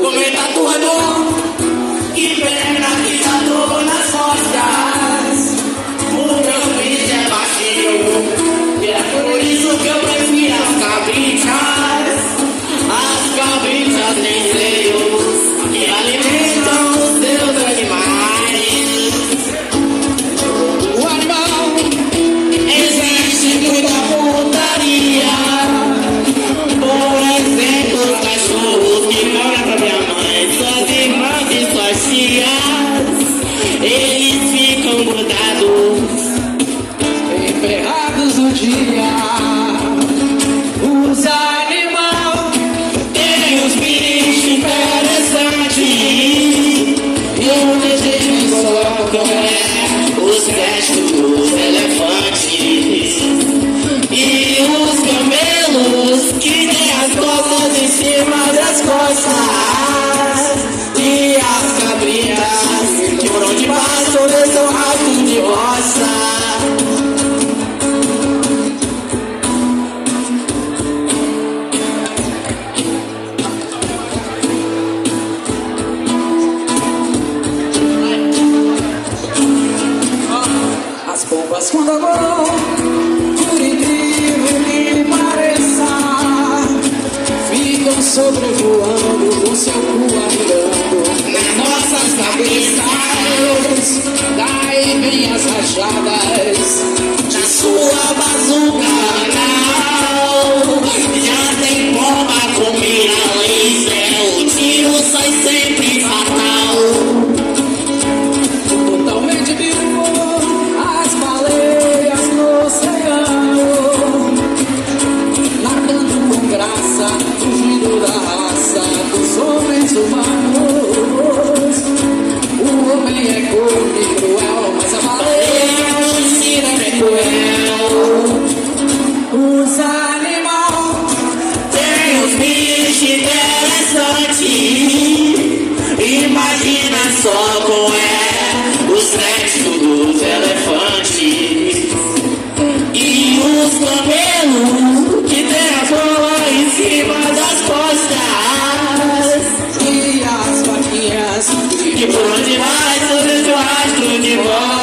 Comer tatuador e perna que tatuou nas costas. O meu bicho é baixinho e é por isso que eu prefiro as cabritas. As cabritas têm seios que alimentam os seus animais. O animal existe muita putaria. Por exemplo, os cachorros que moram pra minha mãe, suas irmãs e suas tias, eles ficam grudados, emperrados no dia. Os animais têm uns bichos interessantes e o desejo só é os restos dos elefantes e os camelos que têm as costas em cima das costas e as cabritas que por onde passam deixam rastro de roça. As pombas quando voam, por incrível que pareça, ficam sobrevoando com seu cu mirando nas nossas cabeças. Daí vem as rajadas de sua bazuca anal. Já tem bomba com mira laser, o tiro sai sempre fatal. Totalmente vivo, as baleias no oceano, nadando com graça, fugindo da raça dos homens humanos. O homem é corno e cruel, mas a baleia ensina é cruel. Os animais têm uns bichos interessantes. Imagina só como é os restos dos elefantes e os camelos que tem a cola em cima das costas e as vaquinhas que por onde vai sobre o rastro de volta.